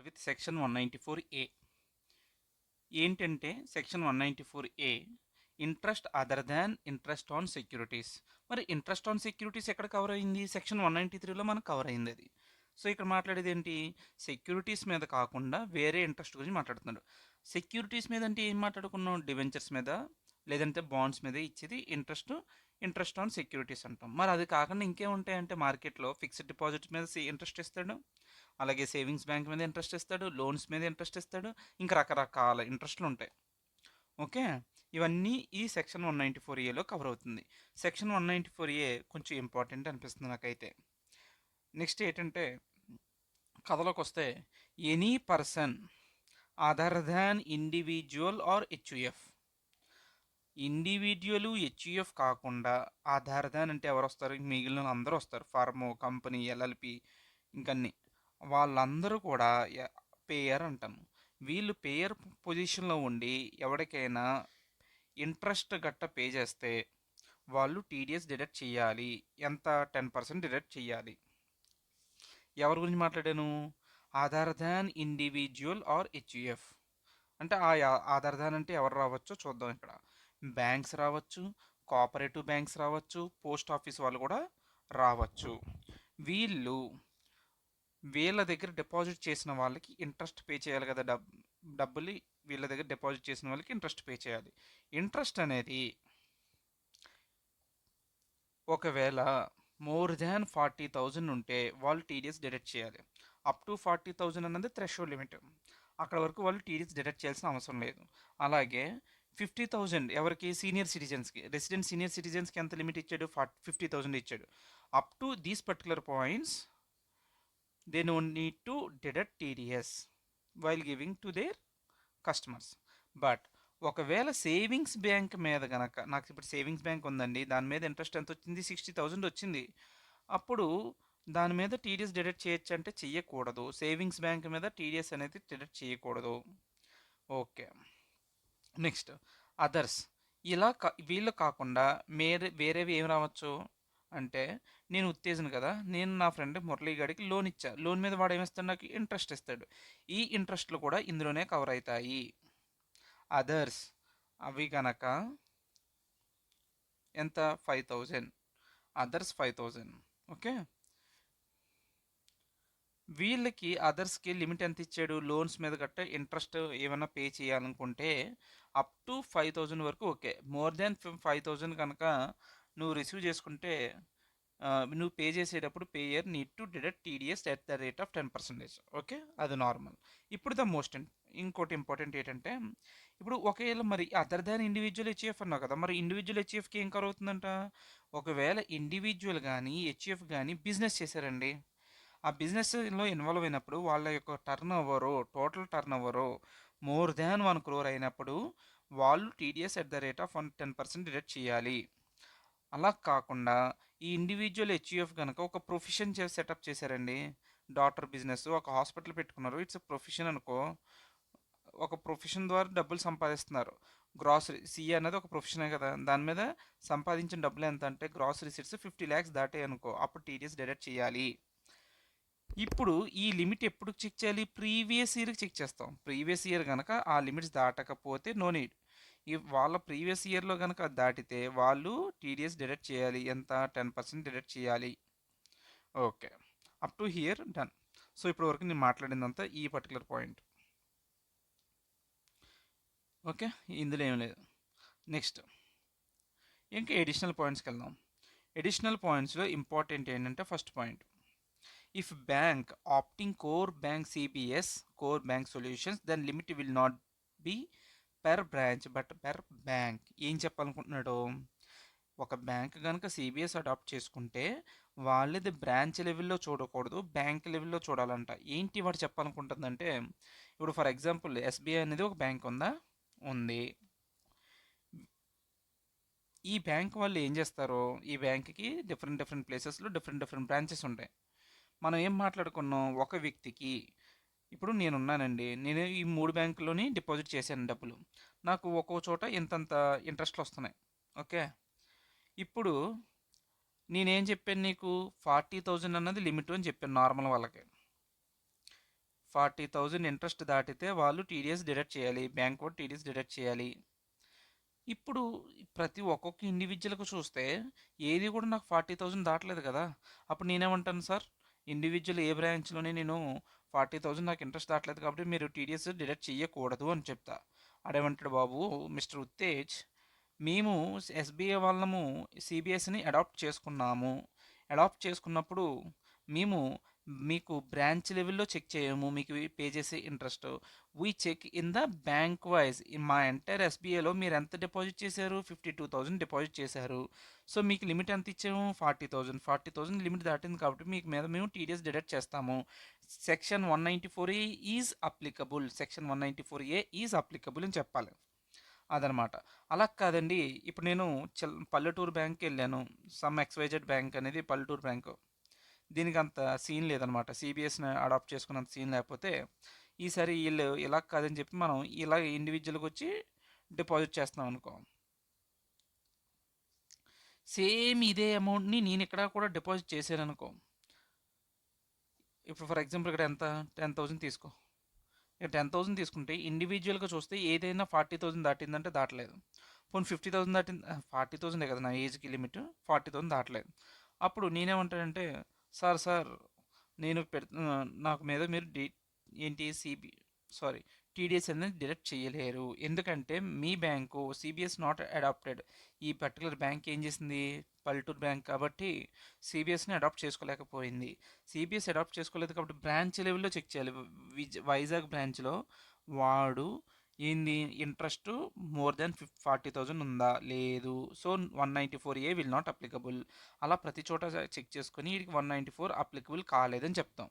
With section 194A. ఏంటంటే section 194A interest other than interest on securities. మరి interest on securities ఎక్కడ cover అయింది? Section 193లో మనకు cover అయింది అది. సో ఇక్కడ మాట్లాడేది ఏంటి? సెక్యూరిటీస్ మీద కాకుండా వేరే ఇంట్రెస్ట్ గురించి మాట్లాడుతున్నాడు. సెక్యూరిటీస్ మీద అంటే ఏం మాట్లాడుకున్నాం? డివెంచర్స్ మీద లేదంటే బాండ్స్ మీద ఇచ్చేది ఇంట్రెస్ట్ ఆన్ సెక్యూరిటీస్ అంటాం. మరి అది కాకుండా ఇంకేముంటాయంటే మార్కెట్లో ఫిక్స్డ్ డిపాజిట్స్ మీద ఇంట్రెస్ట్ ఇస్తాడు, అలాగే సేవింగ్స్ బ్యాంక్ మీద ఇంట్రెస్ట్ ఇస్తాడు, లోన్స్ మీద ఇంట్రెస్ట్ ఇస్తాడు, ఇంకా రకరకాల ఇంట్రెస్ట్లు ఉంటాయి. ఓకే, ఇవన్నీ ఈ సెక్షన్ 194ఏలో కవర్ అవుతుంది. సెక్షన్ 194ఏ కొంచెం ఇంపార్టెంట్ అనిపిస్తుంది నాకైతే. నెక్స్ట్ ఏంటంటే కథలోకి వస్తే, any person other than individual or HUF. Individual HUF కాకుండా ఆధార్ దాన్ అంటే ఎవరు వస్తారు? మిగిలిన అందరూ వస్తారు. ఫార్మ్, కంపెనీ, ఎల్ఎల్పి, ఇంకన్నీ వాళ్ళందరూ కూడా పేయర్ అంటాము. వీళ్ళు పేయర్ పొజిషన్లో ఉండి ఎవరికైనా ఇంట్రెస్ట్ గట్ట పే చేస్తే వాళ్ళు టీడీఎస్ డిడక్ట్ చేయాలి. ఎంత? 10% డిడక్ట్ చేయాలి. ఎవరి గురించి మాట్లాడాను? ఆధార్ దాన్ ఇండివిజువల్ ఆర్ హెచ్యుఎఫ్. అంటే ఆధార్ దాన్ అంటే ఎవరు రావచ్చో చూద్దాం. ఇక్కడ బ్యాంక్స్ రావచ్చు, కోఆపరేటివ్ బ్యాంక్స్ రావచ్చు, పోస్ట్ ఆఫీస్ వాళ్ళు కూడా రావచ్చు. వీళ్ళ దగ్గర డిపాజిట్ చేసిన వాళ్ళకి ఇంట్రెస్ట్ పే చేయాలి కదా. డబ్బులు వీళ్ళ దగ్గర డిపాజిట్ చేసిన వాళ్ళకి ఇంట్రెస్ట్ పే చేయాలి. ఇంట్రెస్ట్ అనేది ఒకవేళ మోర్ దాన్ 40,000 ఉంటే వాళ్ళు టీడీఎస్ డిడక్ట్ చేయాలి. అప్ టు 40,000 అన్నది థ్రెషోల్డ్ లిమిట్. అక్కడ వరకు వాళ్ళు టీడీఎస్ డిడక్ట్ చేయాల్సిన అవసరం లేదు. అలాగే 50,000 ఎవరికి? సీనియర్ సిటిజన్స్కి. రెసిడెంట్ సీనియర్ సిటిజన్స్కి ఎంత లిమిట్ ఇచ్చాడు? 50,000 ఇచ్చాడు. Up to these particular points they don't need to deduct TDS while giving to their customers. But ఒకవేళ సేవింగ్స్ బ్యాంక్ మీద కనుక, నాకు ఇప్పుడు సేవింగ్స్ బ్యాంక్ ఉందండి, దాని మీద ఇంట్రెస్ట్ ఎంత వచ్చింది? 60,000 వచ్చింది. అప్పుడు దాని మీద టీడీఎస్ డిడక్ట్ చేయొచ్చు అంటే చెయ్యకూడదు. సేవింగ్స్ బ్యాంక్ మీద టీడీఎస్ అనేది డిడక్ట్ చేయకూడదు. Okay, next others. వీళ్ళు కాకుండా వేరేవి ఏం రావచ్చు అంటే, నేను ఉత్తేజను కదా, నేను నా ఫ్రెండ్ మురళీ గారికి లోన్ ఇచ్చా. లోన్ మీద వాడు ఏమిస్తాడు? నాకు ఇంట్రెస్ట్ ఇస్తాడు. ఈ ఇంట్రెస్ట్లు కూడా ఇందులోనే కవర్ అవుతాయి. అదర్స్ అవి కనుక ఎంత? 5,000. అదర్స్ 5,000. ఓకే, వీళ్ళకి అదర్స్కి లిమిట్ ఎంత ఇచ్చాడు? లోన్స్ మీద గట్ట ఇంట్రెస్ట్ ఏమైనా పే చేయాలనుకుంటే అప్ టు 5,000 వరకు ఓకే. మోర్ దాన్ 5,000 కనుక నువ్వు రిసీవ్ చేసుకుంటే నువ్వు పే చేసేటప్పుడు payer need to deduct TDS at the rate of 10%. Okay, అది నార్మల్. ఇప్పుడు ఇంకోటి ఇంపార్టెంట్ ఏంటంటే, ఇప్పుడు ఒకవేళ మరి అదర్ దాన్ ఇండివిజువల్ హెచ్ఈఎఫ్ అన్నావు కదా, మరి ఇండివిజువల్ హెచ్ఈఎఫ్కి ఏం కవర్ అవుతుందంట? ఒకవేళ ఇండివిజువల్ కానీ హెచ్ఈఎఫ్ కానీ బిజినెస్ చేశారండి, ఆ బిజినెస్లో ఇన్వాల్వ్ అయినప్పుడు వాళ్ళ యొక్క total turn over more than 1 crore అయినప్పుడు వాళ్ళు TDS at the rate of 10% deduct చేయాలి. అలా కాకుండా ఈ ఇండివిజువల్ హెచ్యుఎఫ్ కనుక ఒక ప్రొఫెషన్ సెటప్ చేశారండి, డాక్టర్ బిజినెస్, ఒక హాస్పిటల్ పెట్టుకున్నారు, ఇట్స్ ప్రొఫెషన్ అనుకో, ఒక ప్రొఫెషన్ ద్వారా డబ్బులు సంపాదిస్తున్నారు. గ్రాసరీ సిఏ అనేది ఒక ప్రొఫెషనే కదా, దాని మీద సంపాదించిన డబ్బులు ఎంత అంటే గ్రాసరీ రిసిట్స్ 50 lakhs దాటే అనుకో, అప్పుడు టీడీఎస్ డిడక్ట్ చేయాలి. ఇప్పుడు ఈ లిమిట్ ఎప్పుడు చెక్ చేయాలి? ప్రీవియస్ ఇయర్కి చెక్ చేస్తాం. ప్రీవియస్ ఇయర్ కనుక ఆ లిమిట్స్ దాటకపోతే నో నీడ్. వాళ్ళ ప్రీవియస్ ఇయర్లో కనుక దాటితే వాళ్ళు టీడీఎస్ డిడక్ట్ చేయాలి. ఎంత? 10% డిడక్ట్ చేయాలి. Okay, up to hear done. So ఇప్పటి వరకు నేను మాట్లాడిందంతా ఈ పర్టికులర్ పాయింట్. ఓకే, ఇందులో ఏం లేదు. నెక్స్ట్ ఇంకా ఎడిషనల్ పాయింట్స్కి వెళ్దాం. ఎడిషనల్ పాయింట్స్లో ఇంపార్టెంట్ ఏంటంటే, first point, if bank opting core bank CBS core bank solutions then limit will not be per branch but per bank. ఏం చెప్పాలనుకుంటున్నాడు? ఒక బ్యాంక్ కనుక సిబిఎస్ అడాప్ట్ చేసుకుంటే వాళ్ళది బ్రాంచ్ లెవెల్లో చూడకూడదు, బ్యాంక్ లెవెల్లో చూడాలంట. ఏంటి వాడు చెప్పాలనుకుంటుందంటే, ఇప్పుడు ఫర్ ఎగ్జాంపుల్ ఎస్బీఐ అనేది ఒక బ్యాంక్ ఉంది. ఈ బ్యాంక్ వాళ్ళు ఏం చేస్తారో, ఈ బ్యాంక్కి డిఫరెంట్ ప్లేసెస్లో డిఫరెంట్ బ్రాంచెస్ ఉంటాయి. మనం ఏం మాట్లాడుకున్నాం? ఒక వ్యక్తికి, ఇప్పుడు నేనున్నానండి, నేను ఈ 3 బ్యాంకుల్లోని డిపాజిట్ చేశాను డబ్బులు, నాకు ఒక్కో చోట ఇంతంత ఇంట్రెస్ట్లు వస్తున్నాయి. ఓకే, ఇప్పుడు నేనేం చెప్పాను నీకు? 40,000 అన్నది లిమిట్ అని చెప్పాను నార్మల్ వాళ్ళకి. 40,000 ఇంట్రెస్ట్ దాటితే వాళ్ళు టీడీఎస్ డిడక్ట్ చేయాలి. బ్యాంక్ వాడు టీడీఎస్ డిడక్ట్ చేయాలి. ఇప్పుడు ప్రతి ఒక్కొక్క ఇండివిజువల్‌కి చూస్తే ఏది కూడా నాకు 40,000 దాటలేదు కదా! అప్పుడు నేనేమంటాను సార్, ఇండివిజువల్ ఏ బ్రాంచ్‌లోని నేను 40,000 నాకు ఇంట్రెస్ట్ దాటలేదు కాబట్టి మీరు టీడీఎస్ డిడక్ట్ చెయ్యకూడదు అని చెప్తా. ఆడేమంటాడు, బాబు మిస్టర్ ఉత్తేజ్, మేము ఎస్‌బీఐ వాళ్ళము సీబీఎస్‌ని అడాప్ట్ చేసుకున్నాము. అడాప్ట్ చేసుకున్నప్పుడు మేము మీకు బ్రాంచ్ లెవెల్‌లో చెక్ చేయము. మీకు పే చేసే interest. We check in the bank wise. మా ఎంటైర్ ఎస్‌బీఐలో మీరు ఎంత డిపాజిట్ చేశారు? 52,000 డిపాజిట్ చేశారు. సో, మీకు లిమిట్ ఎంత ఇచ్చాము? 40,000. 40,000 లిమిట్ దాటింది కాబట్టి మీకు మీద మేము టీడీఎస్ డిడక్ట్ చేస్తాము. Section 194 is applicable. Section 194 is applicable అని చెప్పాలి. అదనమాట. అలా కాదండి. ఇప్పుడు నేను పల్లెటూరు బ్యాంక్‌కెళ్ళాను. సమ్ ఎక్స్‌వైజెడ్ బ్యాంక్ అనేది పల్లెటూరు బ్యాంకు. దీనికి అంత సీన్ లేదనమాట. సీబీఎస్‌ని అడాప్ట్ చేసుకున్నంత సీన్ లేకపోతే, ఈసారి ఈళ్ళు ఇలా కాదని చెప్పి మనం ఇలా ఇండివిడ్యువల్‌గా వచ్చి డిపాజిట్ చేస్తున్నాం అనుకో. సేమ్ ఇదే అమౌంట్‌ని నేను ఇక్కడ కూడా డిపాజిట్ చేశాననుకో. ఇప్పుడు ఫర్ ఎగ్జాంపుల్ ఇక్కడ ఎంత 10,000 తీసుకో. ఇక 10,000 తీసుకుంటే ఇండివిడ్యువల్‌గా చూస్తే ఏదైనా 40,000 దాటిందంటే దాటలేదు. పోనీ 50,000 దాటింది, 40,000 కదా నా ఏజ్‌కి లిమిట్. 40,000 దాటలేదు. అప్పుడు నేనేమంటానంటే, సార్ నేను నాకు మీద మీరు ఏంటి సారీ టీడీఎస్ అనేది డిడక్ట్ చేయలేరు. ఎందుకంటే మీ బ్యాంకు సిబిఎస్ నాట్ అడాప్టెడ్. ఈ పర్టికులర్ బ్యాంక్ ఏం చేసింది, పల్లెటూరు బ్యాంక్ కాబట్టి సిబిఎస్ని అడాప్ట్ చేసుకోలేకపోయింది. సిబిఎస్ అడాప్ట్ చేసుకోలేదు కాబట్టి బ్రాంచ్ లెవెల్లో చెక్ చేయాలి. వైజాగ్ బ్రాంచ్లో వాడు ఏంది ఇంట్రెస్ట్ మోర్ దెన్ 40,000 ఉందా లేదు. So 194A will not applicable. అలా ప్రతి చోట చెక్ చేసుకొని వీడికి 194 అప్లికబుల్ కాలేదని చెప్తాం.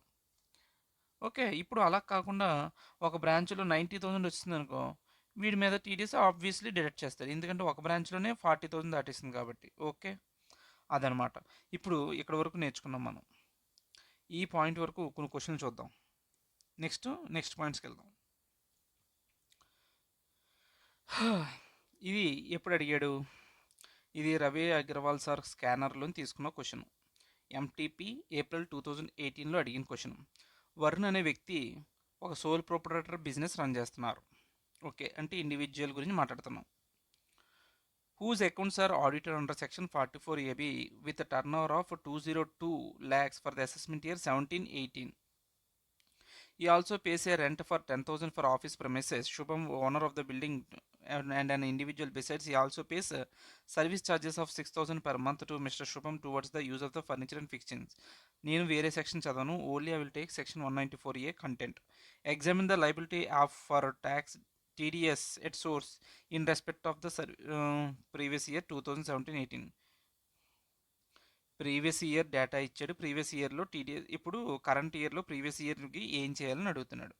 ఓకే, ఇప్పుడు అలా కాకుండా ఒక బ్రాంచ్లో 90,000 వచ్చింది అనుకో, వీడి మీద టీడీఎస్ ఆబ్వియస్లీ డిడక్ట్ చేస్తారు. ఎందుకంటే ఒక బ్రాంచ్లోనే 40,000 దాటేసింది కాబట్టి. ఓకే, అదనమాట. ఇప్పుడు ఇక్కడ వరకు నేర్చుకున్నాం మనం. ఈ పాయింట్ వరకు కొన్ని క్వశ్చన్లు చూద్దాం. నెక్స్ట్ పాయింట్స్కి వెళ్దాం. ఇది ఎప్పుడు అడిగాడు? ఇది రవి అగ్రవాల్ సార్ స్కానర్లో తీసుకున్న క్వశ్చన్. ఎంటీపీ ఏప్రిల్ 2018లో అడిగిన క్వశ్చన్. వరుణ్ అనే వ్యక్తి ఒక సోల్ ప్రొపరేటర్ బిజినెస్ రన్ చేస్తున్నారు. ఓకే, అంటే ఇండివిజువల్ గురించి మాట్లాడుతున్నాం. Whose accounts are audited under section 44AB with turnover of 202 lakhs for the assessment year 17-18. He also pays a rent for 10,000 for office premises. Shubham, owner of the building, and an individual. Besides, he also pays service charges of 6,000 per month to Mr. Shubham towards the use of the furniture and fixtures. నేను వేరే section చదవను. Only I will take section 194A content. Examine the liability of for tax TDS at source in respect of the previous year 2017-18. Previous year data ఇచ్చాడు. Previous ఇయర్లో TDS, ఇప్పుడు current ఇయర్లో ప్రీవియస్ ఇయర్కి ఏం చేయాలని అడుగుతున్నాడు.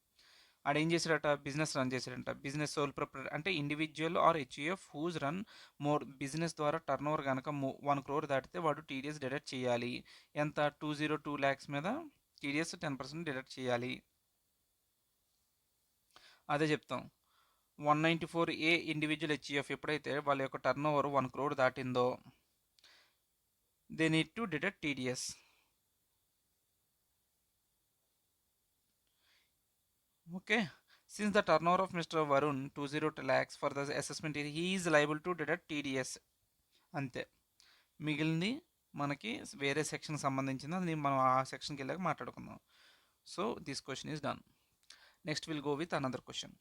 ఆడు ఏం చేశాడట, బిజినెస్ రన్ చేశాడంట. బిజినెస్ సోల్ ప్రొపరేటర్ అంటే individual or HUF whose run more business ద్వారా టర్న్ ఓవర్ కనుక 1 crore దాటితే వాడు టీడీఎస్ డిడక్ట్ చేయాలి. ఎంత, 202 lakhs మీద టీడీఎస్ 10% డిడక్ట్ చేయాలి. అదే చెప్తాం. 194A ఇండివిజువల్ హెచ్యుఎఫ్ ఎప్పుడైతే వాళ్ళ యొక్క టర్న్ ఓవర్ 1 crore దాటిందో they need to deduct TDS. Okay, since the turnover of Mister Varun 202 lakhs for the assessment he is liable to deduct TDS. అంతే, మిగిలింది మనకి వేరే సెక్షన్ సంబంధించింది. అది మనం ఆ సెక్షన్కి వెళ్ళాక మాట్లాడుకుందాం. So this question is done. Next will go with another question.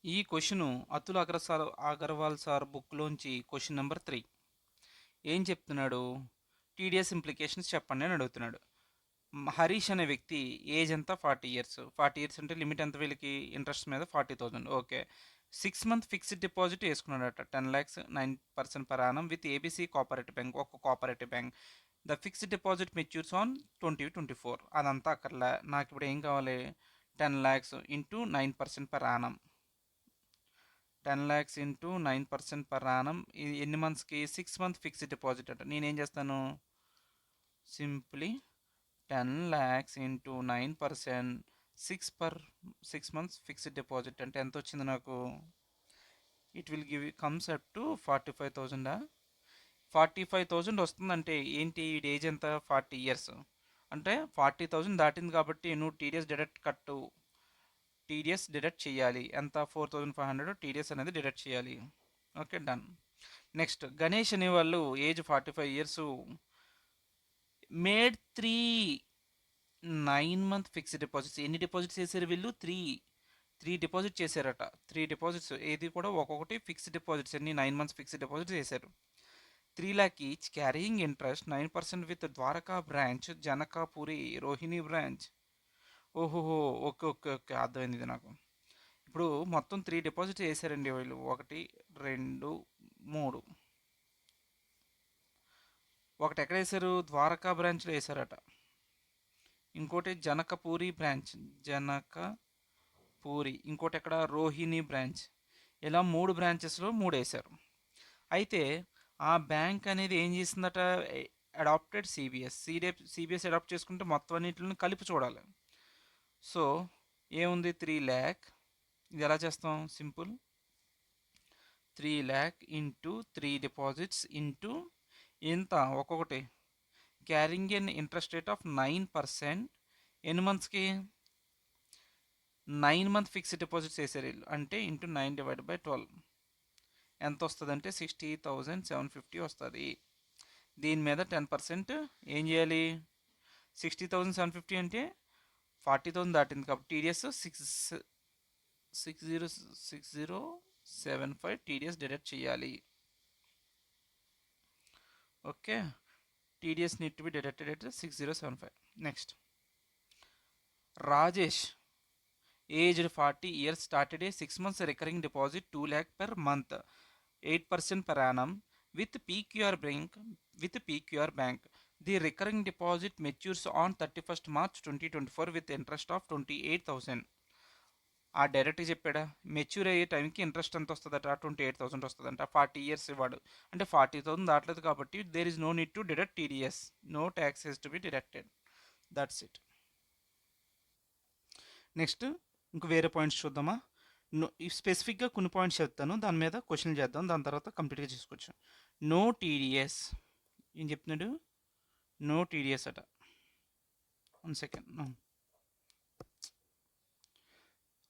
ఈ క్వశ్చన్ అతుల్ అగర్వాల్ సార్ బుక్లోంచి క్వశ్చన్ నెంబర్ 3. ఏం చెప్తున్నాడు, టీడీఎస్ ఇంప్లికేషన్స్ చెప్పండి అని అడుగుతున్నాడు. హరీష్ అనే వ్యక్తి ఏజ్ ఎంత, 40 years. 40 years అంటే లిమిట్ ఎంత వీళ్ళకి ఇంట్రెస్ట్ మీద, 40,000. ఓకే, 6 month ఫిక్స్డ్ డిపాజిట్ వేసుకున్నాడట 10 lakhs 9% per annum with ABC cooperative bank, ఒక cooperative bank. The fixed deposit matures on 2024. అదంతా అక్కర్లే, నాకు ఇప్పుడు ఏం కావాలి, 10 lakhs into 9% per annum. 10 lakhs into 9% per annum. ఇది ఎన్ని మంత్స్కి, 6 month ఫిక్స్డ్ డిపాజిట్ అంట. నేనేం చేస్తాను, simply 10 lakhs into 9%, 6 months fixed deposit అంటే ఎంత వచ్చింది నాకు, it will comes up to 45,000. 45,000 వస్తుందంటే ఏంటి, వీడి ఏజ్ ఎంత, 40 years. అంటే 40,000 దాటింది కాబట్టి నువ్వు టీడీఎస్ డిడక్ట్ చేయాలి. ఎంత? 4,500 టీడీఎస్ అనేది డిడక్ట్ చేయాలి. Okay, done. నెక్స్ట్ గణేష్ అనేవాళ్ళు age 45 years, made 9 month fixed deposits. ఎన్ని డిపాజిట్స్ చేశారు వీళ్ళు? త్రీ డిపాజిట్ చేశారట. 3 డిపాజిట్స్, ఏది కూడా ఒక్కొక్కటి ఫిక్స్డ్ డిపాజిట్స్. ఎన్ని? 9 మంత్స్ ఫిక్స్డ్ డిపాజిట్స్ చేశారు. 3 lakh each, carrying interest 9% with Dwarka branch, Janakpuri, Rohini branch. ఓహోహో, ఓకే ఓకే ఓకే, అర్థమైంది ఇది నాకు. ఇప్పుడు మొత్తం 3 డిపాజిట్స్ చేశారండి వీళ్ళు. 1, 2, 3. ఒకటి ఎక్కడ వేశారు? ద్వారకా బ్రాంచ్లో వేశారట. ఇంకోటి జనకపూరి బ్రాంచ్, జనకపూరి. ఇంకోటి ఎక్కడ? రోహిణి బ్రాంచ్. ఇలా 3 బ్రాంచెస్లో 3 వేశారు. అయితే ఆ బ్యాంక్ అనేది ఏం చేసిందట? అడాప్టెడ్ సిబిఎస్ అడాప్ట్ చేసుకుంటే మొత్తం అన్నింటిని కలిపి చూడాలి. సో ఏముంది? 3 lakh. ఇది ఎలా చేస్తాం? Simple. 3 lakh into 3 deposits into ఎంత? ఒక్కొక్కటి carrying an interest rate of 9%. ఎన్ని మంత్స్కి? 9 మంత్ ఫిక్స్డ్ డిపాజిట్స్ వేసారు వీళ్ళు. అంటే ఇంటూ 9/12 ఎంత వస్తుంది అంటే 60,750 వస్తుంది. దీని మీద 10% ఏం చేయాలి? 60,750 అంటే 40,000 దాటింది కాబట్టి టీడీఎస్ 6075 టీడీఎస్ డిడక్ట్ చేయాలి. Okay, TDS need to be deducted at 6075. Next Rajesh, aged 40 years, started a 6 months recurring deposit 2 lakh per month, 8% per annum with PQR bank. The recurring deposit matures on 31st March 2024 with interest of 28,000. ఆ డైరెక్ట్గా చెప్పాడా? Mature అయ్యే టైంకి interest ఎంత వస్తుందట? 28,000 వస్తుందంట. 40 years ఇవ్వడు అంటే 40,000 దాటలేదు కాబట్టి there is no need to deduct TDS. No tax has to be deducted. That's it. Next ఇంక వేరే పాయింట్స్ చూద్దామా? స్పెసిఫిక్గా కొన్ని పాయింట్స్ చెప్తాను, దాని మీద క్వశ్చన్ చేద్దాం, దాని తర్వాత కంప్లీట్గా చేసుకోవచ్చు. నో టీడీఎస్ ఏం చెప్తున్నాడు? నో టీడీఎస్ అట. 1 second.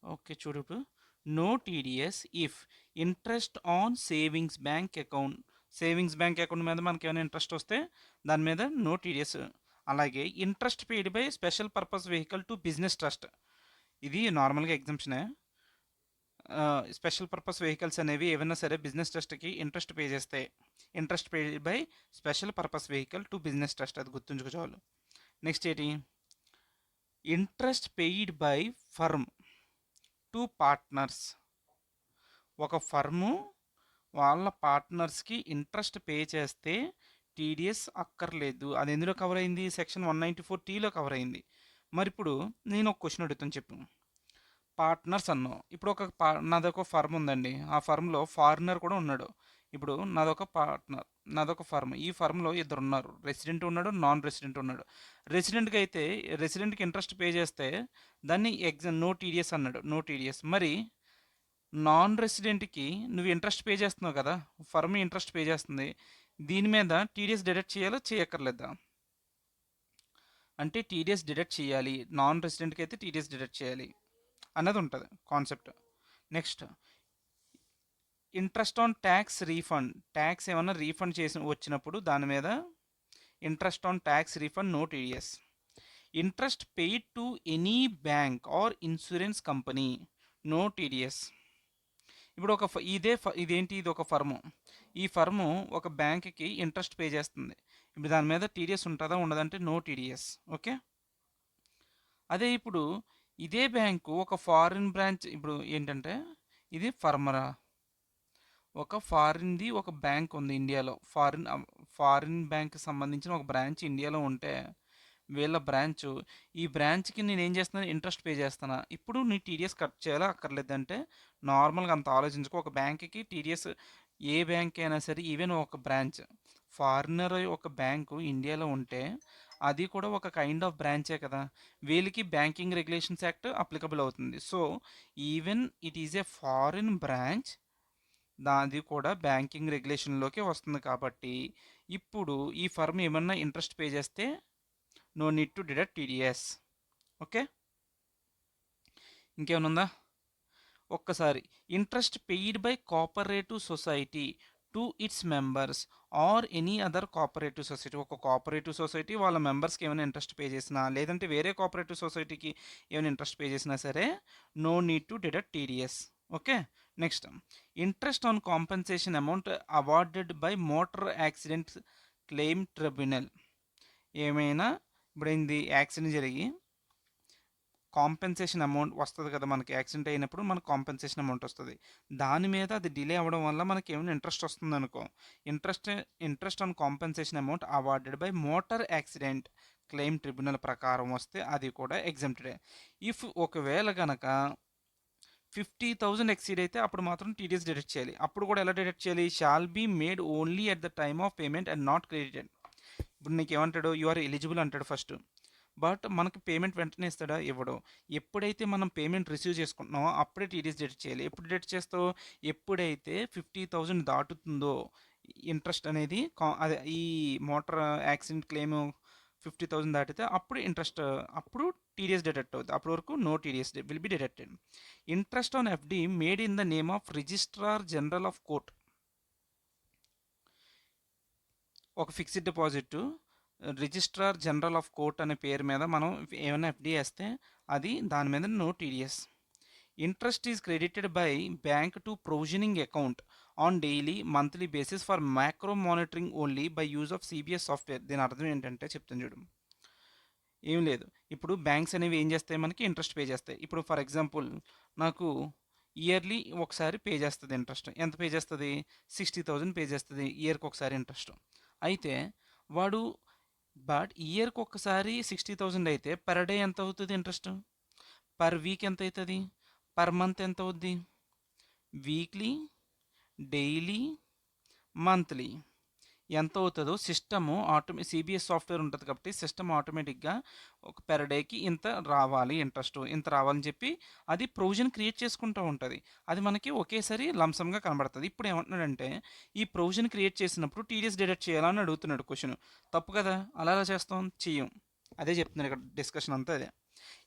ఓకే, చూడు ఇప్పుడు. No TDS if interest on savings bank account మీద మనకి ఏమైనా ఇంట్రెస్ట్ వస్తే దాని మీద నో టీడీఎస్. అలాగే interest paid by special purpose vehicle to business trust. ఇది నార్మల్గా ఎగ్జామ్షనే. స్పెషల్ పర్పస్ వెహికల్స్ అనేవి ఏమైనా సరే బిజినెస్ ట్రస్ట్కి ఇంట్రెస్ట్ పే చేస్తే, interest paid by special purpose vehicle to business trust, అది గుర్తుంచుకో చాలు. నెక్స్ట్ ఏంటి? Interest paid by firm to partners. ఒక ఫర్ము వాళ్ళ పార్ట్నర్స్కి ఇంట్రెస్ట్ పే చేస్తే టీడీఎస్ అక్కర్లేదు. అది ఎందులో కవర్ అయింది? సెక్షన్ 194Tలో కవర్ అయింది. మరి ఇప్పుడు నేను ఒక క్వశ్చన్ అడుగుతాను, చెప్పు. పార్ట్నర్స్ అన్నావు. ఇప్పుడు నాదొక ఫర్మ్ ఉందండి. ఆ ఫర్మ్లో ఫారినర్ కూడా ఉన్నాడు. ఇప్పుడు నాదొక ఫర్మ్. ఈ ఫర్మ్లో 2 ఉన్నారు. రెసిడెంట్ ఉన్నాడు, నాన్ రెసిడెంట్ ఉన్నాడు. రెసిడెంట్కి ఇంట్రెస్ట్ పే చేస్తే దాన్ని నో టీడీఎస్ అన్నాడు. No TDS. మరి నాన్ రెసిడెంట్కి నువ్వు ఇంట్రెస్ట్ పే చేస్తున్నావు కదా, ఫర్మ్ ఇంట్రెస్ట్ పే చేస్తుంది, దీని మీద టీడీఎస్ డిడక్ట్ చేయాలో చేయక్కర్లేదా? అంటే టీడీఎస్ డిడక్ట్ చేయాలి. నాన్ రెసిడెంట్కి అయితే టీడీఎస్ డిడక్ట్ చేయాలి అన్నది ఉంటుంది concept. Next interest on tax refund. Tax ఏమన్నా రీఫండ్ వచ్చినప్పుడు దాని మీద interest on tax refund, no TDS. Interest paid to any bank or insurance company, no TDS. ఇప్పుడు ఇదేంటి? ఇది ఒక ఫర్ము. ఈ ఫర్ము ఒక బ్యాంక్కి ఇంట్రెస్ట్ పే చేస్తుంది. ఇప్పుడు దాని మీద టీడీఎస్ ఉంటుందా ఉండదంటే నో టీడీఎస్. ఓకే. అదే ఇప్పుడు ఇదే బ్యాంకు ఒక ఫారిన్ బ్రాంచ్, ఇప్పుడు ఏంటంటే ఇది ఫర్మరా, ఒక ఫారిన్ది ఒక బ్యాంక్ ఉంది ఇండియాలో, ఫారిన్ బ్యాంక్ సంబంధించిన ఒక బ్రాంచ్ ఇండియాలో ఉంటే వీళ్ళ ఈ బ్రాంచ్కి నేను ఏం చేస్తున్నాను? ఇంట్రెస్ట్ పే చేస్తాను. ఇప్పుడు నీ టీడీఎస్ కట్ చేయాలా అక్కర్లేదంటే నార్మల్గా అంత ఆలోచించుకో. ఒక బ్యాంక్కి టీడీఎస్, ఏ బ్యాంక్ అయినా సరే, ఈవెన్ ఒక బ్రాంచ్, ఫారినర్ ఒక బ్యాంకు ఇండియాలో ఉంటే అది కూడా ఒక కైండ్ ఆఫ్ బ్రాంచే కదా. వీళ్ళకి బ్యాంకింగ్ రెగ్యులేషన్స్ యాక్ట్ అప్లికబుల్ అవుతుంది. So even it is a foreign branch, దాది కూడా బ్యాంకింగ్ రెగ్యులేషన్లోకి వస్తుంది. కాబట్టి ఇప్పుడు ఈ ఫర్మ్ ఏమన్నా ఇంట్రెస్ట్ పే చేస్తే no need to deduct TDS. Okay, ఇంకేమైనా ఉందా? ఒక్కసారి interest paid by cooperative society to its members or any other cooperative society. ఒక కోఆపరేటివ్ సొసైటీ వాళ్ళ మెంబర్స్కి ఏమైనా ఇంట్రెస్ట్ పే చేసినా, లేదంటే వేరే కోఆపరేటివ్ సొసైటీకి ఏమైనా ఇంట్రెస్ట్ పే చేసినా సరే no need to deduct TDS. Okay, next interest on compensation amount awarded by motor accident claim tribunal. ఏమైనా ఇప్పుడు ఏంది, యాక్సిడెంట్ జరిగి కాంపెన్సేషన్ అమౌంట్ వస్తుంది కదా మనకి, యాక్సిడెంట్ అయినప్పుడు మనకు కాంపెన్సేషన్ అమౌంట్ వస్తుంది. దాని మీద అది డిలే అవ్వడం వల్ల మనకి ఏమైనా ఇంట్రెస్ట్ వస్తుంది అనుకో, interest on compensation amount awarded by motor accident claim tribunal ప్రకారం వస్తే అది కూడా ఎగ్జెంప్టెడ్. ఇఫ్ ఒకవేళ కనుక 50,000 ఎక్సీడ్ అయితే అప్పుడు మాత్రం టీడీఎస్ డిడక్ట్ చేయాలి. అప్పుడు కూడా ఎలా డిడక్ట్ చేయాలి? Shall be made only at the time of payment and not credited. ఇప్పుడు నీకు ఏమంటాడు? యు ఆర్ ఎలిజిబుల్ అంటాడు ఫస్ట్, బట్ మనకు పేమెంట్ వెంటనే ఇస్తాడా? ఇవ్వడు. ఎప్పుడైతే మనం పేమెంట్ రిసీవ్ చేసుకుంటున్నామో అప్పుడే టీడీఎస్ డిడక్ట్ చేయాలి. ఎప్పుడు డిడక్ట్ చేస్తావు? ఎప్పుడైతే 50,000 దాటుతుందో ఇంట్రెస్ట్ అనేది, అదే ఈ మోటార్ యాక్సిడెంట్ క్లెయిమ్ 50,000 దాటితే అప్పుడు ఇంట్రెస్ట్, అప్పుడు టీడీఎస్ డిడక్ట్ అవుతుంది. అప్పటి వరకు no TDS will be deducted. Interest on FD made in the name of registrar general of court. ఒక fixed deposit registrar general of court అనే పేరు మీద మనం ఏమైనా ఎఫ్డి వేస్తే అది దాని మీద no TDS. Interest is credited by bank to provisioning account on daily monthly basis for macro monitoring only by use of CBS software. దీని అర్థం ఏంటంటే చెప్తాను చూడు. ఏం లేదు, ఇప్పుడు బ్యాంక్స్ అనేవి ఏం చేస్తాయి, మనకి ఇంట్రెస్ట్ పే చేస్తాయి. ఇప్పుడు ఫర్ ఎగ్జాంపుల్ నాకు ఇయర్లీ ఒకసారి పే చేస్తుంది ఇంట్రెస్ట్. ఎంత పే చేస్తుంది? 60,000 పే చేస్తుంది ఇయర్కి ఒకసారి ఇంట్రెస్ట్. అయితే వాడు బట్ ఇయర్కి ఒక్కసారి 60,000 అయితే పర్ డే ఎంత అవుతుంది ఇంట్రెస్ట్? పర్ వీక్ ఎంత అవుతుంది? పర్ మంత్ ఎంత అవుద్ది? వీక్లీ, డైలీ, మంత్లీ ఎంత అవుతుందో సిస్టము సిబిఎస్ సాఫ్ట్వేర్ ఉంటుంది కాబట్టి సిస్టమ్ ఆటోమేటిక్గా ఒక పెర్ డేకి ఇంత రావాలి, ఇంట్రెస్ట్ ఇంత రావాలని చెప్పి అది ప్రొవిజన్ క్రియేట్ చేసుకుంటూ ఉంటుంది. అది మనకి ఒకేసారి లంసంగా కనబడుతుంది. ఇప్పుడు ఏమంటున్నాడంటే ఈ ప్రొవిజన్ క్రియేట్ చేసినప్పుడు టీడీఎస్ డిడక్ట్ చేయాలని అడుగుతున్నాడు క్వశ్చన్. తప్పు కదా, అలా ఎలా చేస్తాం? చెయ్యం. అదే చెప్తున్నాడు ఇక్కడ, డిస్కషన్ అంతా అదే.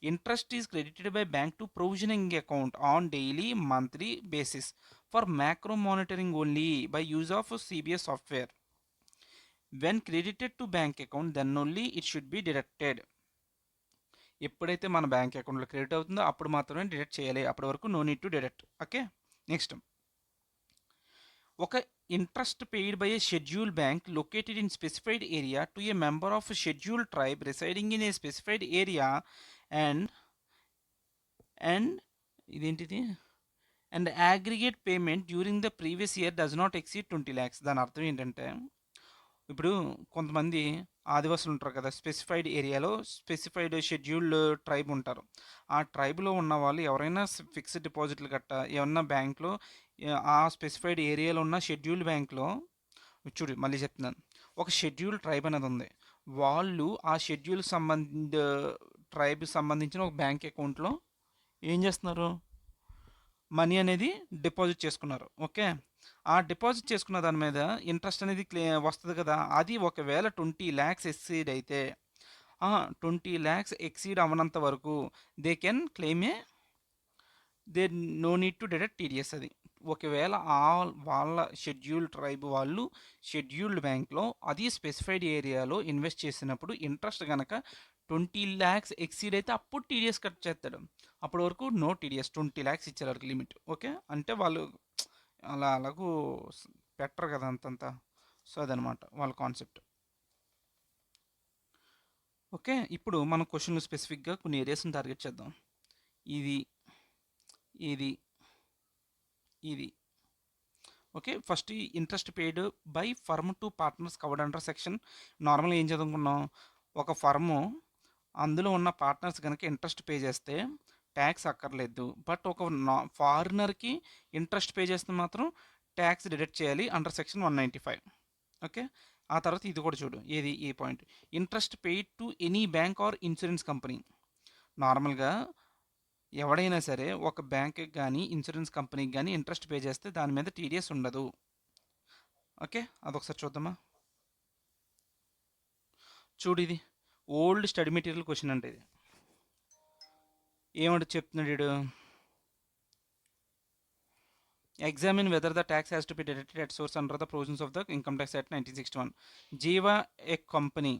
Interest is credited by bank to provisioning account on daily monthly basis for macro monitoring only by use of CBS software. When credited to bank account then only it should be deducted. ఎప్పుడైతే మన bank అకౌంట్లో credit అవుతుందో అప్పుడు మాత్రమే deduct చేయాలి. అప్పటి వరకు no need to deduct. Okay, next ఒక interest paid by a schedule bank located in specified area to a member of schedule tribe residing in a specified area and and ఇదేంటిది and aggregate payment during the previous year does not exceed 20 lakhs. దాని అర్థం ఏంటంటే ఇప్పుడు కొంతమంది ఆదివాసులు ఉంటారు కదా, specified ఏరియాలో స్పెసిఫైడ్ షెడ్యూల్డ్ ట్రైబ్ ఉంటారు. ఆ ట్రైబ్లో ఉన్న వాళ్ళు ఎవరైనా ఫిక్స్డ్ డిపాజిట్లు గట్ట ఏమన్నా బ్యాంక్లో ఆ స్పెసిఫైడ్ ఏరియాలో ఉన్న షెడ్యూల్డ్ బ్యాంక్లో, చూడు మళ్ళీ చెప్తున్నాను, ఒక షెడ్యూల్ ట్రైబ్ అనేది ఉంది. వాళ్ళు ఆ షెడ్యూల్ ట్రైబ్ సంబంధించిన ఒక బ్యాంక్ అకౌంట్లో ఏం చేస్తున్నారు? మనీ అనేది డిపాజిట్ చేసుకున్నారు. ఓకే, ఆ డిపాజిట్ చేసుకున్న దాని మీద ఇంట్రెస్ట్ అనేది వస్తుంది కదా. అది ఒకవేళ 20 lakhs ఎక్సీడ్ అయితే 20 lakhs ఎక్సీడ్ అవ్వనంత వరకు they can claim A they know need to deduct TDS. అది ఒకవేళ వాళ్ళ షెడ్యూల్డ్ ట్రైబ్ వాళ్ళు షెడ్యూల్డ్ బ్యాంక్లో అది స్పెసిఫైడ్ ఏరియాలో ఇన్వెస్ట్ చేసినప్పుడు ఇంట్రెస్ట్ కనుక 20 lakhs ఎక్సీడ్ అయితే అప్పుడు టీడీఎస్ కట్ చేస్తాడు. అప్పటి వరకు నో టీడీఎస్. 20 lakhs ఇచ్చారు వాళ్ళకి లిమిట్. ఓకే, అంటే వాళ్ళు అలాగూ పెట్టరు కదా అంతంతా. సో అదనమాట వాళ్ళ కాన్సెప్ట్. ఓకే, ఇప్పుడు మనం క్వశ్చన్లు స్పెసిఫిక్గా కొన్ని ఏరియాస్ని టార్గెట్ చేద్దాం. ఇది ఇది ఇది okay, first interest paid by firm to partners covered under section. నార్మల్గా ఏం చదువుకున్నాం, ఒక ఫర్ము అందులో ఉన్న పార్ట్నర్స్ కనుక ఇంట్రెస్ట్ పే చేస్తే ట్యాక్స్ అక్కర్లేదు. బట్ ఒక ఫారినర్కి ఇంట్రెస్ట్ పే చేస్తే మాత్రం ట్యాక్స్ డిడక్ట్ చేయాలి అండర్ సెక్షన్ 195. ఓకే, ఆ తర్వాత ఇది కూడా చూడు, ఏది ఈ point, interest paid to any bank or insurance company. నార్మల్గా ఎవడైనా సరే ఒక బ్యాంక్కి కానీ ఇన్సూరెన్స్ కంపెనీకి కానీ ఇంట్రెస్ట్ పే చేస్తే దాని మీద టీడీఎస్ ఉండదు. ఓకే, అదొకసారి చూద్దామా. చూడు ఇది ఓల్డ్ స్టడీ మెటీరియల్ క్వశ్చన్ అంటే ఇది. ఏమంటే చెప్తున్నాడు వీడు, examine whether the tax has to be deducted at source under the provisions of the income tax act 1961. Jeva a company,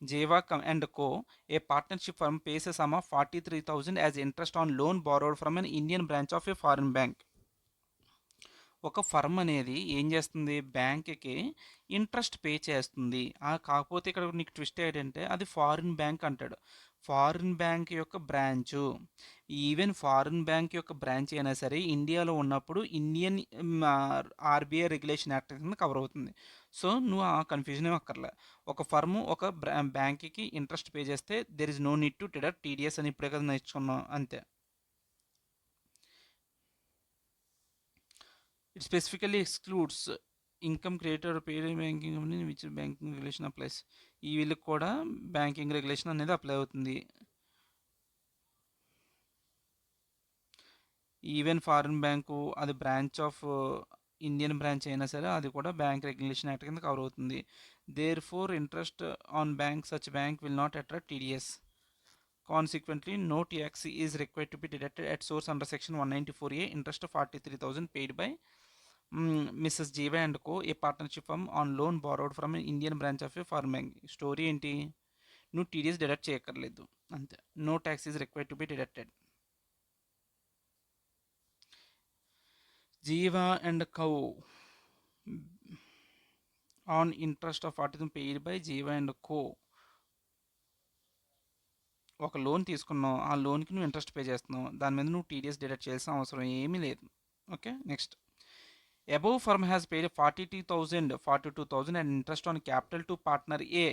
Jeva and Co., a partnership firm, pays a sum of 43,000 as interest on loan borrowed from an Indian branch of a foreign bank. ఒక firm అనేది ఏం చేస్తుంది, బ్యాంక్కి interest pay చేస్తుంది. కాకపోతే ఇక్కడ నీకు twist ఏంటంటే అది ఫారిన్ బ్యాంక్ అంటాడు. ఫారిన్ బ్యాంక్ యొక్క బ్రాంచు, ఈవెన్ ఫారిన్ బ్యాంక్ యొక్క బ్రాంచ్ అయినా సరే ఇండియాలో ఉన్నప్పుడు ఇండియన్ ఆర్బీఐ రెగ్యులేషన్ యాక్ట్ కింద కవర్ అవుతుంది. సో నువ్వు ఆ కన్ఫ్యూజన్ ఏమి అక్కర్లే. ఒక ఫర్ము ఒక బ్యాంక్కి ఇంట్రెస్ట్ పే చేస్తే there is no need to deduct TDS అని ఇప్పుడే కదా నేర్చుకున్నాం, అంతే. It specifically excludes income created or paid in banking company in which banking regulation applies. ఈ వీళ్ళకి కూడా బ్యాంకింగ్ రెగ్యులేషన్ అనేది అప్లై అవుతుంది. ఈవెన్ ఫారిన్ బ్యాంకు అది బ్రాంచ్ ఆఫ్ ఇండియన్ బ్రాంచ్ అయినా సరే అది కూడా బ్యాంక్ రెగ్యులేషన్ యాక్ట్ కింద కవర్ అవుతుంది. Therefore interest on bank such bank will not attract TDS. Consequently, no tax is required to be deducted at source under section 194A. Interest of 43,000 paid by Mrs. Jeva and Co., a partnership firm, on loan borrowed from an Indian branch of a foreign bank. Story ఏంటి, నువ్వు TDS deduct చేయక్కర్లేదు అంతే. No tax is required to be deducted. Jeva and co on interest of 40,000 paid by Jeva and co. ఒక loan తీసుకున్నావు, ఆ లోన్కి నువ్వు interest pay చేస్తున్నావు, దాని మీద నువ్వు టీడీఎస్ డిడక్ట్ చేయాల్సిన అవసరం ఏమీ లేదు. Okay, next. Above firm has paid 42,000 and interest on capital to partner A.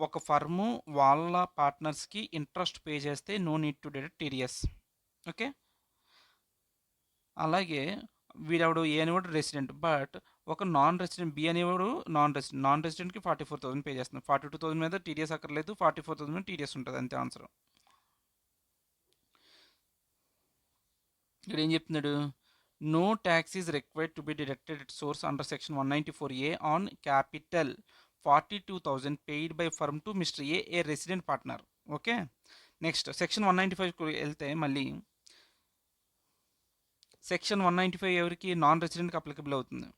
ఒక ఫర్ము వాళ్ళ పార్ట్నర్స్కి ఇంట్రెస్ట్ పే చేస్తే no need to deduct TDS. Okay, అలాగే వీడెవడు ఏ అనేవాడు రెసిడెంట్, బట్ ఒక నాన్ రెసిడెంట్ బి అనేవాడు నాన్ రెసిడెంట్కి 44,000 పే చేస్తున్నాడు. 42,000 మీద టీడీఎస్ అక్కర్లేదు, 44,000 మీద టీడీఎస్ ఉంటుంది, అంతే ఆన్సర్. ఇక్కడ ఏం చెప్తున్నాడు, no tax is required to be deducted at source under section 194A on capital 42,000 paid by firm to mister A resident partner. Okay, next section 195 వెళ్తే మళ్ళీ సెక్షన్ 195 ఎవరికి, నాన్ రెసిడెంట్కి అప్లికబుల్ అవుతుంది.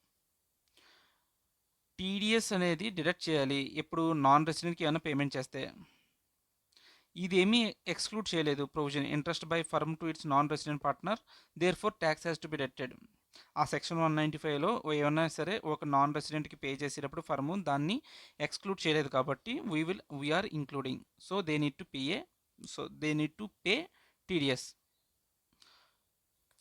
టీడీఎస్ అనేది డిడక్ట్ చేయాలి ఎప్పుడు, నాన్ రెసిడెంట్కి ఏమైనా payment చేస్తే. ఇదేమీ ఎక్స్క్లూడ్ చేయలేదు provision, interest by firm to its non resident partner, therefore tax has to be deducted. ఆ సెక్షన్ 195లో ఏమన్నా సరే ఒక నాన్ రెసిడెంట్కి పే చేసేటప్పుడు ఫర్మ్ దాన్ని ఎక్స్క్లూడ్ చేయలేదు కాబట్టి we are including. So they need to pay TDS.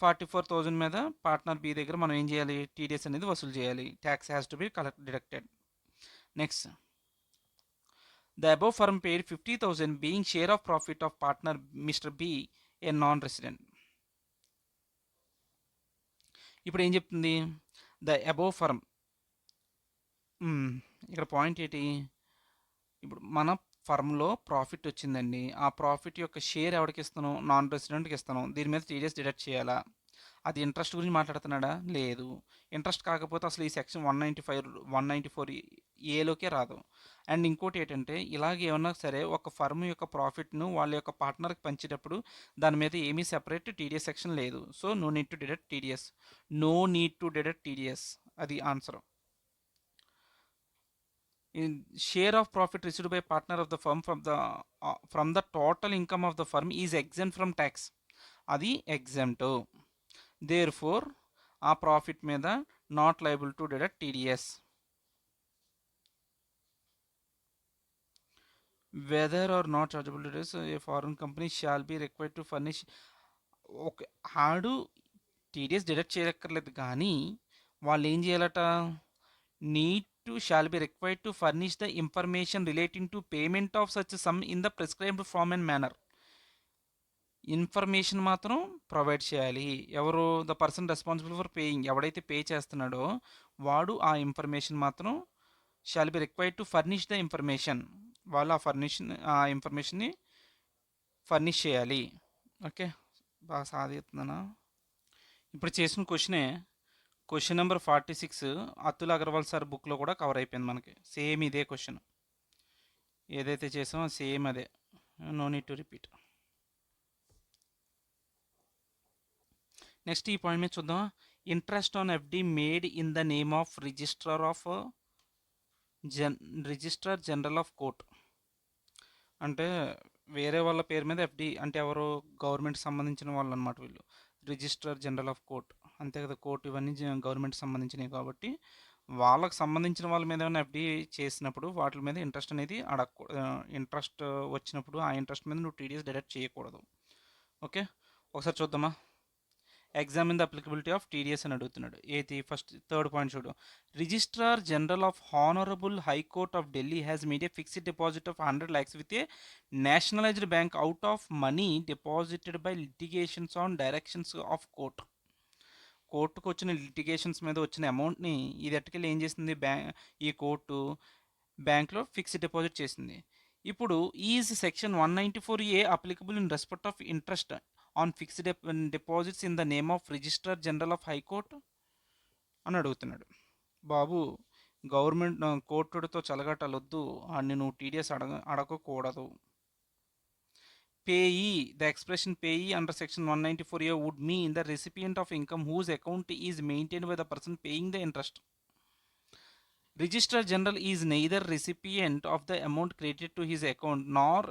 44,000 మీద పార్ట్నర్ బి దగ్గర మనం ఏం చేయాలి, టీడీఎస్ అనేది వసూలు చేయాలి. Tax has to be deducted. Next, the above firm paid 50,000 being share of profit of partner mister B, a non resident. ఇప్పుడు ఏం చెప్తుంది, ద అబోవ్ ఫర్మ్, ఇక్కడ పాయింట్ ఏంటి, ఇప్పుడు మన ఫర్మ్లో ప్రాఫిట్ వచ్చిందండి, ఆ ప్రాఫిట్ యొక్క షేర్ ఎవరికి ఇస్తాను, నాన్ రెసిడెంట్కి ఇస్తాను, దీని మీద టీడీఎస్ డిడక్ట్ చేయాలా. అది ఇంట్రెస్ట్ గురించి మాట్లాడుతున్నాడా, లేదు. ఇంట్రెస్ట్ కాకపోతే అసలు ఈ సెక్షన్ 194 ఏలోకే రాదు. అండ్ ఇంకోటి ఏంటంటే, ఇలాగే ఏమన్నా సరే ఒక ఫర్మ్ యొక్క ప్రాఫిట్ను వాళ్ళ యొక్క పార్ట్నర్కి పంచేటప్పుడు దాని మీద ఏమీ సెపరేట్ టీడీఎస్ సెక్షన్ లేదు. So no need to deduct TDS, అది answer. Share of profit received by partner of the firm from the total income of the firm is exempt from tax. అది exempt. Therefore ఆ profit మీద not liable to deduct TDS. Whether or not chargeable TDS a foreign company shall be required to furnish. Okay, ఆడు TDS deduct చేయక్కర్లేదు కానీ వాళ్ళు ఏం చేయాలట, shall be required to furnish the information relating to payment of such sum in the prescribed form and manner. Information మాత్రం provide చేయాలి. ఎవరు, the person responsible for paying, ఎవడైతే పే చేస్తున్నాడో వాడు ఆ ఇన్ఫర్మేషన్ మాత్రం shawl be required to furnish the information, వాళ్ళు ఆ ఇన్ఫర్మేషన్ని ఫర్నిష్ చేయాలి. ఓకే, బాగా సాధిస్తున్నానా. ఇప్పుడు చేసిన question number 46 Atul Agarwal sir బుక్లో కూడా కవర్ అయిపోయింది మనకి, సేమ్ ఇదే క్వశ్చన్. ఏదైతే చేసామో సేమ్ అదే, no need to repeat. Next ఈ పాయింట్ మీద చూద్దాం. Interest on FD made in the name of registrar general of court. అంటే వేరే వాళ్ళ పేరు మీద ఎఫ్డి, అంటే ఎవరు, గవర్నమెంట్ సంబంధించిన వాళ్ళు అనమాట వీళ్ళు, రిజిస్ట్రార్ జనరల్ ఆఫ్ కోర్ట్. అంతే కదా, కోర్టు ఇవన్నీ గవర్నమెంట్ సంబంధించినవి కాబట్టి వాళ్ళకి సంబంధించిన వాళ్ళ మీద ఏమైనా ఎఫ్డి చేసినప్పుడు వాటి మీద ఇంట్రెస్ట్ అనేది ఇంట్రెస్ట్ వచ్చినప్పుడు ఆ ఇంట్రెస్ట్ మీద నువ్వు టీడీఎస్ డిడక్ట్ చేయకూడదు. ఓకే, ఒకసారి చూద్దామా. Examine the applicability of TDS అని అడుగుతున్నాడు. ఏది ఫస్ట్ థర్డ్ పాయింట్ చూడు. Registrar general of honourable high court of Delhi has made A fixed deposit of 100 lakhs with a nationalised bank out of money deposited by litigations on directions of court. కోర్టుకు వచ్చిన litigations మీద వచ్చిన అమౌంట్ని ఇది ఎట్టుకెళ్ళి ఏం చేసింది, ఈ కోర్టు బ్యాంక్లో ఫిక్స్డ్ డిపాజిట్ చేసింది. ఇప్పుడు is section 194A applicable in respect of interest on fixed deposits in the name of registrar general of high court అని అడుగుతున్నాడు. బాబు, గవర్నమెంట్ కోర్టుతో చలగటాలొద్దు, అన్ని నువ్వు టీడీఎస్ అడగకూడదు. Payee, the expression payee under section 194A would mean the recipient of income whose account is maintained by the person paying the interest. Registrar General is neither recipient of the amount credited to his account nor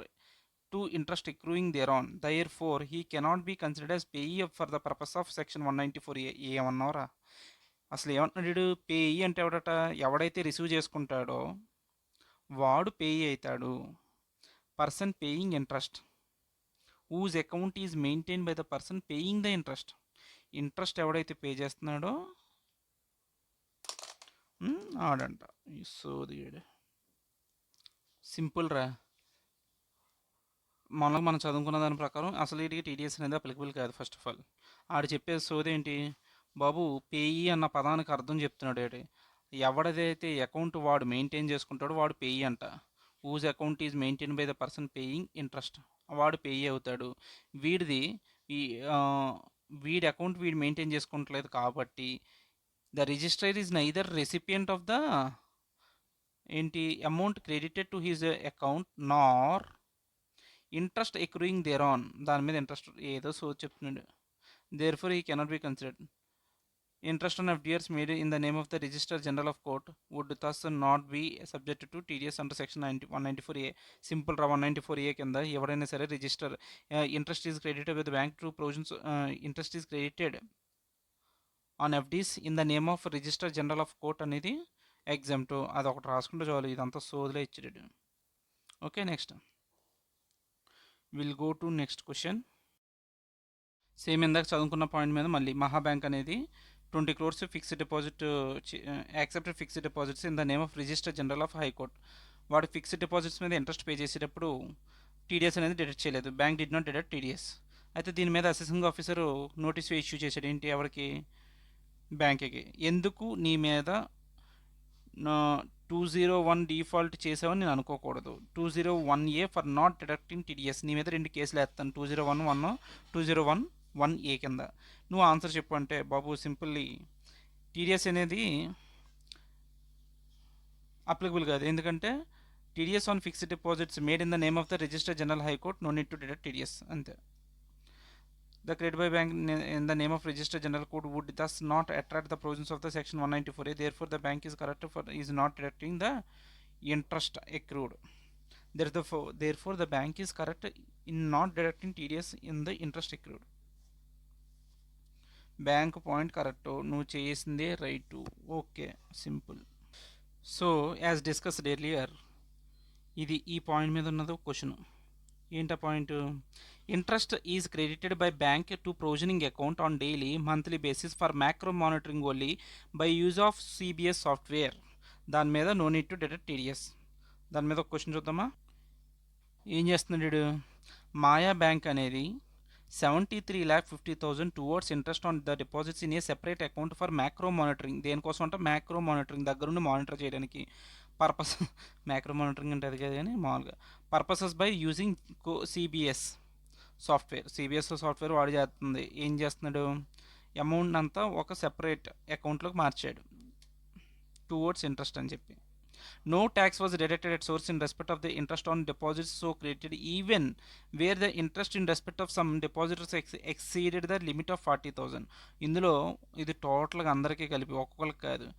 to interest accruing thereon. Therefore, he cannot be considered as payee for the purpose of section 194A. ఏమన్నారా అసలు, ఏమంటున్నాడు? Payee అంటే ఎవడట, ఎవడైతే receive చేసుకుంటాడో వాడు payee అవుతాడు. Person paying interest whose account is maintain by the person paying the interest. Interest ఎవడైతే pay చేస్తున్నాడో ఆడంట. సోదిగాడు, simple రా. మనం చదువుకున్న దాని ప్రకారం అసలు వీటికి టీడీఎస్ అనేది అప్లికబుల్ కాదు. ఫస్ట్ ఆఫ్ ఆల్ ఆడు చెప్పే సోదేంటి బాబు, పేయీ అన్న పదానికి అర్థం చెప్తున్నాడు. ఏంటి, ఎవడదైతే అకౌంట్ వాడు మెయింటైన్ చేసుకుంటాడో వాడు పేయీ అంట. Whose account is maintain by the person paying interest, వాడు పేయీ అవుతాడు. వీడిది ఈ వీడి అకౌంట్ వీడు మెయింటైన్ చేసుకుంటలేదు కాబట్టి the registrar is neither recipient of the ఏంటి amount credited to his account nor interest accruing there on, దాని మీద ఇంట్రెస్ట్ ఏదో సో చెప్తున్నాడు. Therefore he cannot be considered. Interest on FDRs made in the name of the register general of court would thus not be subject to TDS under section 194A. Simple రా, 194A కింద ఎవరైనా సరే register interest is credited with bank to provisions, interest is credited on FDs in the name of register general of court అనేది exempt. అది ఒకటి రాసుకుంటే చాలు, ఇదంతా సోదిలే ఇచ్చాడు. Okay, next will go to next question. Same ఇందాక చదువుకున్న పాయింట్ మీద మళ్ళీ మహాబ్యాంక్ అనేది 20 crores fixed deposit accepted fixed deposits in the name of register general of high court. వాడు ఫిక్స్డ్ డిపాజిట్స్ మీద ఇంట్రెస్ట్ పే చేసేటప్పుడు టీడీఎస్ అనేది డిడక్ట్ చేయలేదు. Bank did not deduct TDS. అయితే దీని మీద అసెసింగ్ ఆఫీసరు నోటీస్ ఇష్యూ చేశాడు. ఏంటి, ఎవరికి, బ్యాంక్కి. ఎందుకు నీ మీద 201 డిఫాల్ట్ చేసావని నేను అనుకోకూడదు. 201A for not deducting TDS. నీ మీద 2 కేసులు వేస్తాను, 2011 2011A కింద. నువ్వు ఆన్సర్ చెప్పు అంటే, బాబు సింపుల్లీ టీడీఎస్ అనేది అప్లికబుల్ కాదు. ఎందుకంటే TDS on fixed deposits made in the name of the register general high court, no need to deduct TDS, అంతే. The credit by bank in the name of registered general code would thus not attract the provisions of the section 194A. Therefore, the bank is correct for is not deducting the interest accrued. Therefore, the bank is correct in not deducting TDS in the interest accrued. Bank point correct. No chesinde right to. Okay, simple. So, as discussed earlier, ఇది ఈ point మీద ఉన్నది question. ఏంట point, interest is credited by bank to provisioning account on daily monthly basis for macro monitoring only by use of CBS software. దాని మీద no need to deduct TDS. దాని మీద ఒక క్వశ్చన్ చూద్దామా. ఏం చేస్తున్నాడు, మాయా బ్యాంక్ అనేది 73,50,000 towards interest on the deposits in a separate account for macro monitoring. దేనికోసం అంటే మ్యాక్రో మానిటరింగ్, దగ్గరుండి మానిటర్ చేయడానికి పర్పస్. మ్యాక్రో మానిటరింగ్ అంటే అది కాదు కానీ మామూలుగా purposes by using CBS software. CBS software వాడి చేస్తుంది. ఏం చేస్తున్నాడు, అమౌంట్ అంతా ఒక సెపరేట్ అకౌంట్లోకి మార్చాడు టువర్డ్స్ ఇంట్రెస్ట్ అని చెప్పి. No tax was deducted at source in respect of the interest on deposits so created even where the interest in respect of some depositors exceeded the limit of 40,000. ఇందులో ఇది టోటల్గా అందరికీ కలిపి ఒక్కొక్కరికి కాదు,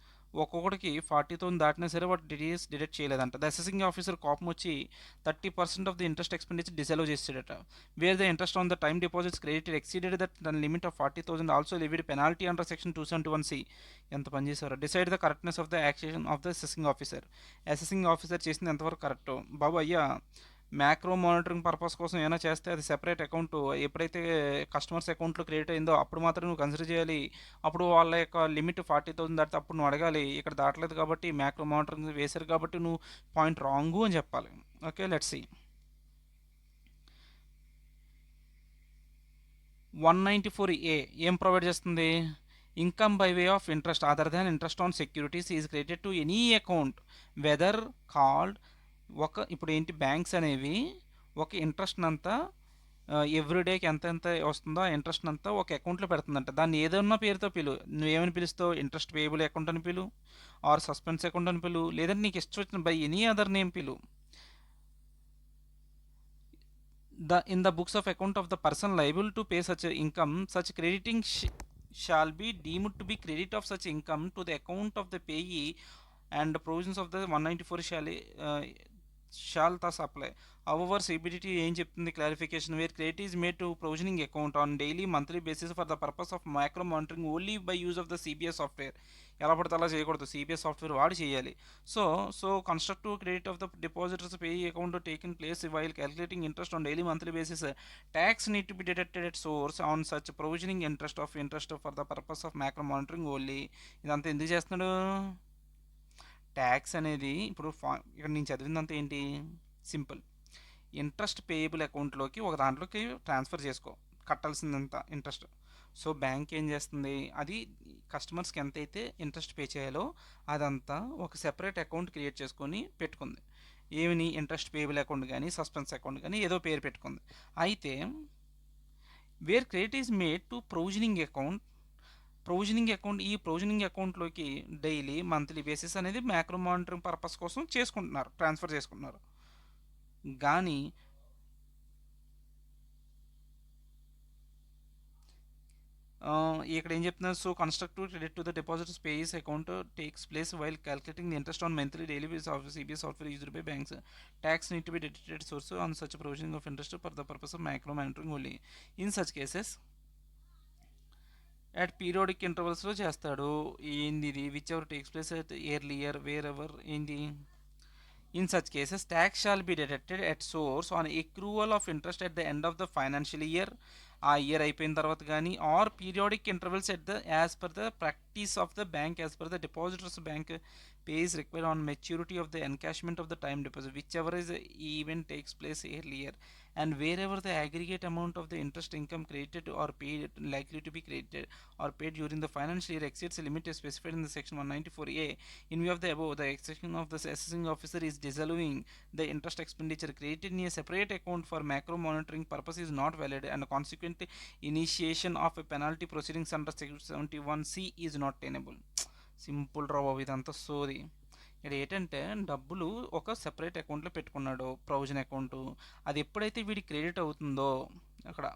ఒక్కొక్కడికి 40,000 దాటినా సరే వాడు డిడక్ట్ చేయలేదంట. ద అసెసింగ్ ఆఫీసర్ కోపం వచ్చి 30% of the interest expenditure disallow చేసాడట. Where the interest on the time deposits credited exceeded the limit of 40,000 also levied penalty under section 271C. ఎంత పని చేశారో. Decide the correctness of the action of the assessing officer. Assessing officer చేసింది ఎంతవరకు correct? బాబు అయ్యా, macro monitoring purpose కోసం ఏమైనా చేస్తే అది సెపరేట్ అకౌంట్ ఎప్పుడైతే కస్టమర్స్ అకౌంట్లో క్రియేట్ అయిందో అప్పుడు మాత్రం నువ్వు కన్సిడర్ చేయాలి. అప్పుడు వాళ్ళ యొక్క లిమిట్ 40,000 దాటితే అప్పుడు నువ్వు అడగాలి. ఇక్కడ దాటలేదు కాబట్టి మ్యాక్రో మానిటరింగ్ వేశారు కాబట్టి నువ్వు పాయింట్ రాంగు అని చెప్పాలి. Okay, let's see. 194A ఏం ప్రొవైడ్ చేస్తుంది? Income by way of interest other than interest on securities is credited to any account whether called. ఇప్పుడు ఏంటి, బ్యాంక్స్ అనేవి ఒక ఇంట్రెస్ట్ అంతా ఎవ్రీడేకి ఎంత ఎంత వస్తుందో ఆ ఇంట్రెస్ట్ అంతా ఒక అకౌంట్లో పెడుతుందంట. దాన్ని ఏదన్నా పేరుతో పిలు, నువ్వేమని పిలుస్తావు? ఇంట్రెస్ట్ పేయబుల్ అకౌంట్ అని పిలు, ఆర్ సస్పెన్స్ అకౌంట్ అని పిలు, లేదంటే నీకు ఇష్టం వచ్చిన బై ఎనీ అదర్ నేమ్ పిలు. In the books of account of the person liable to pay such income, such crediting shall be deemed to be credit of such income to the account of the payee, and the provisions of the 194 shall thus apply. However, CBDT ఏం చెప్తుంది clarification, where credit is made to provisioning account on daily monthly basis for the purpose of micro monitoring only by use of the CBS software. ఎలా పడితే అలా చేయకూడదు, CBS software వాడి చేయాలి. So constructive credit of the depositors pay account taking place while calculating interest on daily monthly basis. Tax need to be deducted at source on such provisioning interest for the purpose of micro monitoring only. ఇదంతా ఎందుకు చేస్తున్నాడు? Tax అనేది ఇప్పుడు ఇక్కడ నేను చదివిందంతా ఏంటి, simple. Interest payable అకౌంట్లోకి ఒక దాంట్లోకి ట్రాన్స్ఫర్ చేసుకో కట్టాల్సిందంత ఇంట్రెస్ట్. సో బ్యాంక్ ఏం చేస్తుంది, అది కస్టమర్స్కి ఎంతైతే ఇంట్రెస్ట్ పే చేయాలో అదంతా ఒక సెపరేట్ అకౌంట్ క్రియేట్ చేసుకొని పెట్టుకుంది. ఏమిని, ఇంట్రెస్ట్ పేయబుల్ అకౌంట్ కానీ సస్పెన్స్ అకౌంట్ కానీ ఏదో పేరు పెట్టుకుంది. అయితే where credit is made to provisioning account, ఈ ప్రొవిజనింగ్ అకౌంట్లోకి డైలీ మంత్లీ బేసిస్ అనేది మ్యాక్రో మానిటరింగ్ పర్పస్ కోసం చేసుకుంటున్నారు, ట్రాన్స్ఫర్ చేసుకుంటున్నారు. కానీ ఇక్కడ ఏం చెప్తున్నారు, so constructive credit to the depositors payees account takes place while calculating the interest on monthly daily basis of CBS software used by banks. Tax need to be dedicated source on such provisioning of interest for the purpose of micro monitoring only. In such cases at periodic ఇంటర్వల్స్లో చేస్తాడు. ఏంది ఇది, whichever takes place at year wherever ఏంది. In such cases, tax shall be deducted at source on accrual of interest at the end of the financial year, ఆ year అయిపోయిన తర్వాత కానీ, or periodic intervals at the as per the practice of the bank as per the depositors bank pays required on maturity of the encashment of the time deposit, whichever is event takes place earlier, and wherever the aggregate amount of the interest income credited or paid likely to be credited or paid during the financial year exceeds the limit specified in the section 194A. In view of the above, the execution of the assessing officer is disallowing the interest expenditure created in a separate account for macro monitoring purpose is not valid, and consequent initiation of a penalty proceedings under section 71C is not tenable. Simple రా బాబు, ఇదంతా సోది. ఇక్కడ ఏంటంటే డబ్బులు ఒక separate అకౌంట్లో పెట్టుకున్నాడు, provision account. అది ఎప్పుడైతే వీడి క్రెడిట్ అవుతుందో, అక్కడ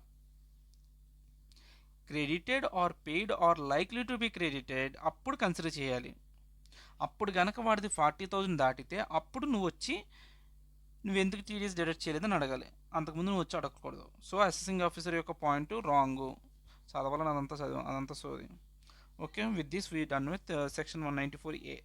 credited or paid or likely to be credited అప్పుడు కన్సిడర్ చేయాలి. అప్పుడు కనుక వాడిది 40,000 దాటితే అప్పుడు నువ్వు ఎందుకు టీడీఎస్ డిడక్ట్ చేయలేదని అడగాలి. అంతకుముందు నువ్వు వచ్చి అడగకూడదు. సో అసెసింగ్ ఆఫీసర్ యొక్క పాయింట్ రాంగు, చదవాలని అదంతా సోది. Okay, with this we done with section 194A.